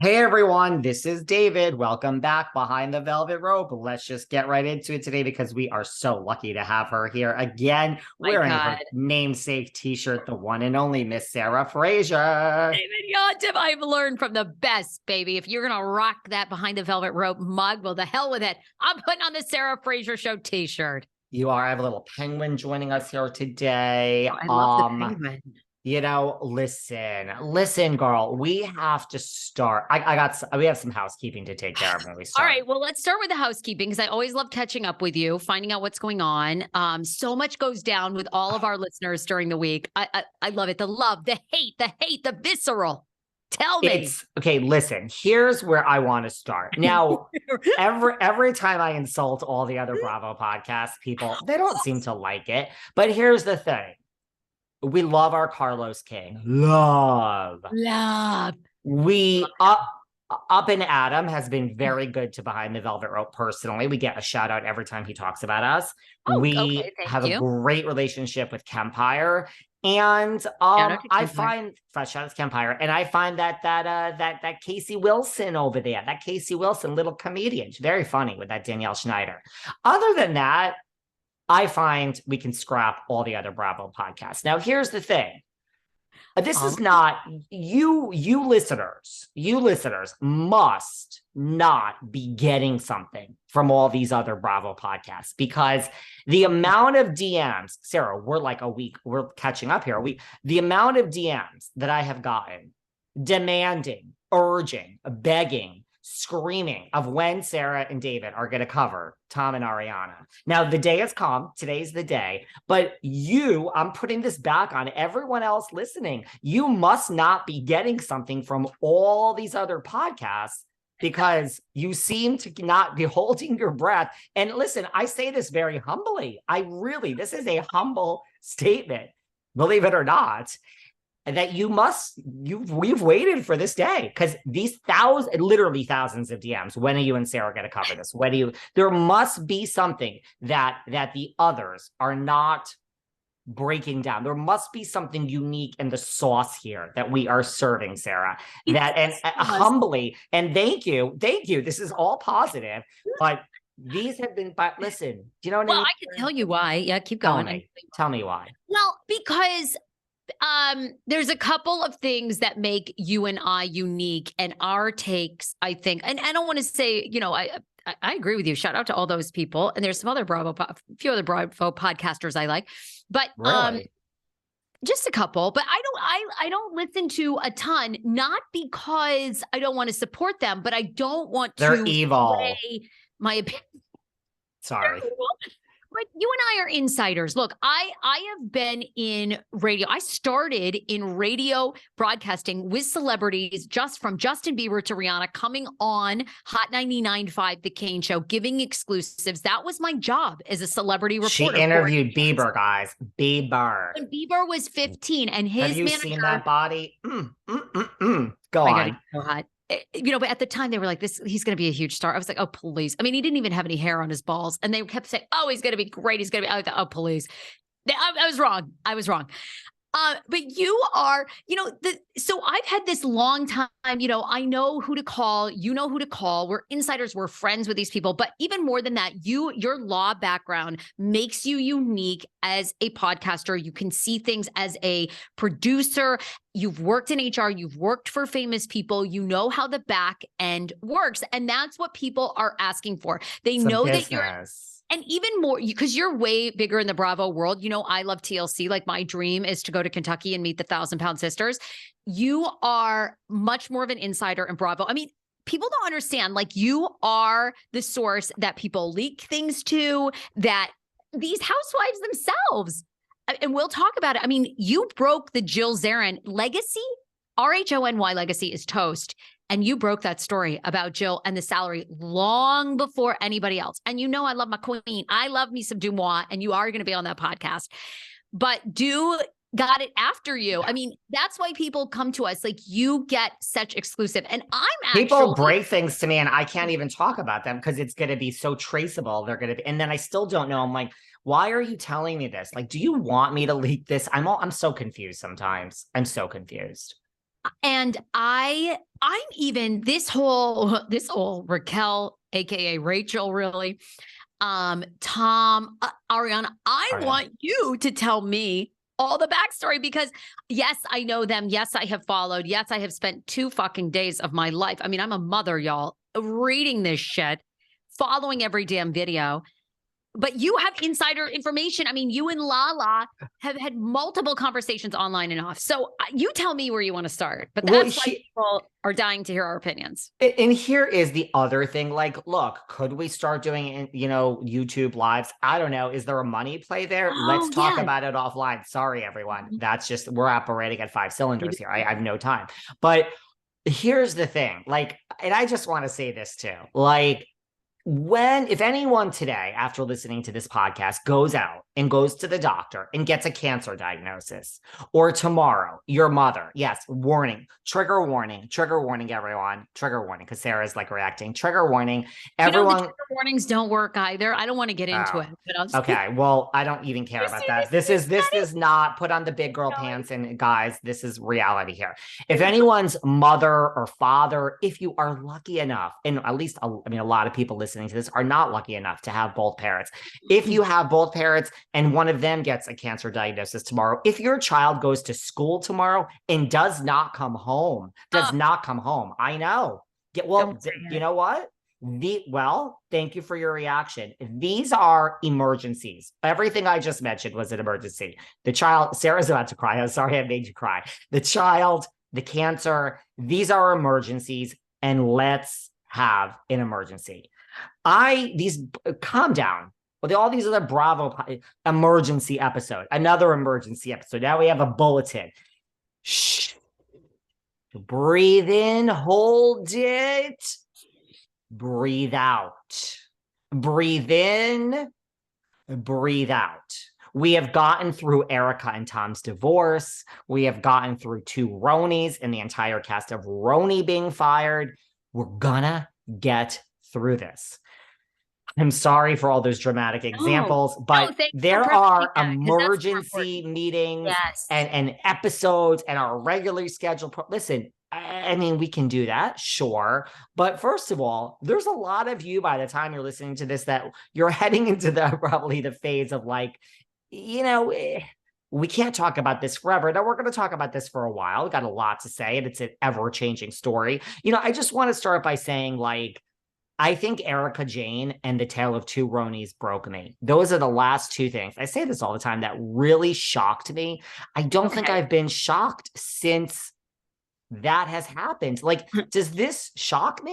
Hey everyone, this is David. Welcome back behind the velvet rope. Let's just get right into it today because we are so lucky to have her here again, My wearing God. her namesake t-shirt, the one and only Miss Sarah Fraser. David Yontef, I've learned from the best, baby. If you're going to rock that behind the velvet rope mug, well, the hell with it. I'm putting on the Sarah Fraser Show t-shirt. You are. I have a little penguin joining us here today. Oh, I love the penguin. Listen, girl, we have to start. We have some housekeeping to take care of when we All start. right, well, let's start with the housekeeping because I always love catching up with you, finding out what's going on. So much goes down with all of our listeners during the week. I love it. The love, the hate, the visceral. Tell me. Okay, listen, here's where I want to start. Now, every time I insult all the other Bravo podcast people, they don't seem to like it. But here's the thing. We love our Carlos King. Love. Up and Adam has been very good to Behind the Velvet Rope personally. We get a shout out every time he talks about us. We have a great relationship with Kempire. And I find shout out to Kempire, and I find that Casey Wilson over there, that Casey Wilson, little comedian, very funny with that Danielle Schneider. Other than that, I find we can scrap all the other Bravo podcasts. Now, here's the thing. This is not you listeners must not be getting something from all these other Bravo podcasts, because the amount of DMs, Sarah, we're catching up here. The amount of DMs that I have gotten demanding, urging, begging, screaming of when Sarah and David are going to cover Tom and Ariana. Now, the day has come. Today's the day. But I'm putting this back on everyone else listening. You must not be getting something from all these other podcasts because you seem to not be holding your breath. And listen, I say this very humbly. This is a humble statement, believe it or not. That we've waited for this day because these literally thousands of DMs. When are you and Sarah going to cover this? There must be something that the others are not breaking down. There must be something unique in the sauce here that we are serving, Sarah. Humbly, and thank you. This is all positive, but these have been. But listen, do you know what I mean? Well, I can tell you why. Yeah, keep going. Tell me why. Well, because there's a couple of things that make you and I unique, and our takes, I think, and I don't want to say, I agree with you. Shout out to all those people. And there's some other few other Bravo podcasters I like, but really? Just a couple. But I don't listen to a ton, not because I don't want to support them, but I don't want They're to evil. My opinion. Sorry. But you and I are insiders. Look, I have been in radio. I started in radio broadcasting with celebrities, just from Justin Bieber to Rihanna, coming on Hot 99.5, The Kane Show, giving exclusives. That was my job as a celebrity reporter. She interviewed Bieber, guys. Bieber. When Bieber was 15 and his manager. Have you seen that body? Go on. So hot. But at the time they were like, he's going to be a huge star. I was like, oh, please. I mean, he didn't even have any hair on his balls. And they kept saying, oh, he's going to be great. He's going to be, oh, please. I was wrong. But you are, so I've had this long time, I know who to call, you know who to call. We're insiders. We're friends with these people. But even more than that, your law background makes you unique as a podcaster. You can see things as a producer. You've worked in HR. You've worked for famous people. You know how the back end works. And that's what people are asking for. They know that you're. And even more, because you're way bigger in the Bravo world. I love TLC. Like, my dream is to go to Kentucky and meet the 1,000-pound sisters. You are much more of an insider in Bravo. I mean, people don't understand. Like, you are the source that people leak things to, that these housewives themselves. And we'll talk about it. I mean, you broke the Jill Zarin legacy. RHONY legacy is toast. And you broke that story about Jill and the salary long before anybody else. And I love my queen. I love me some Dumois, and you are going to be on that podcast. But got it after you. I mean, that's why people come to us. Like, you get such exclusive. And people break things to me, and I can't even talk about them because it's going to be so traceable. They're going to be, and then I still don't know. I'm like, Why are you telling me this? Like, do you want me to leak this? I'm so confused sometimes. I'm so confused. And I'm even this whole Raquel, aka Rachel, really, Tom, Ariana, I want you to tell me all the backstory, because yes, I know them. Yes, I have followed. Yes, I have spent 2 fucking days of my life. I mean, I'm a mother, y'all, reading this shit, following every damn video. But you have insider information. I mean, you and Lala have had multiple conversations online and off. So you tell me where you want to start. But that's why people are dying to hear our opinions. And here is the other thing. Like, look, could we start doing, YouTube lives? I don't know. Is there a money play there? Let's talk about it offline. Sorry, everyone. That's just, we're operating at 5 cylinders here. I have no time. But here's the thing. Like, and I just want to say this too. Like, if anyone today, after listening to this podcast, goes out and goes to the doctor and gets a cancer diagnosis, or tomorrow, your mother, yes, trigger warning, everyone, trigger warning, because Sarah's like reacting, trigger warning, everyone. Trigger warnings don't work either. I don't want to get into it. But okay, well, I don't even care about that. This is not put on the big girl pants, and guys, this is reality here. If anyone's mother or father, if you are lucky enough, and at least, a lot of people listening to this are not lucky enough to have both parents. If you have both parents and one of them gets a cancer diagnosis tomorrow, if your child goes to school tomorrow and does not come home, I know. You know what? Thank you for your reaction. These are emergencies. Everything I just mentioned was an emergency. The child, Sarah's about to cry. I'm sorry I made you cry. The child, the cancer, these are emergencies, and let's have an emergency. Calm down. Well, all these other Bravo emergency episode, another emergency episode. Now we have a bulletin. Shh. Breathe in, hold it. Breathe out. Breathe in, breathe out. We have gotten through Erica and Tom's divorce. We have gotten through 2 Ronies and the entire cast of Roni being fired. We're gonna get through this. I'm sorry for all those dramatic examples, but there are emergency meetings and episodes and our regularly scheduled. Listen, I mean, we can do that, sure. But first of all, there's a lot of you by the time you're listening to this that you're heading into probably the phase of like, we can't talk about this forever. Now we're going to talk about this for a while. We've got a lot to say, and it's an ever-changing story. I just want to start by saying, like, I think Erica Jane and the tale of 2 Ronies broke me. Those are the last 2 things. I say this all the time that really shocked me. I don't think I've been shocked since that has happened. Like, does this shock me?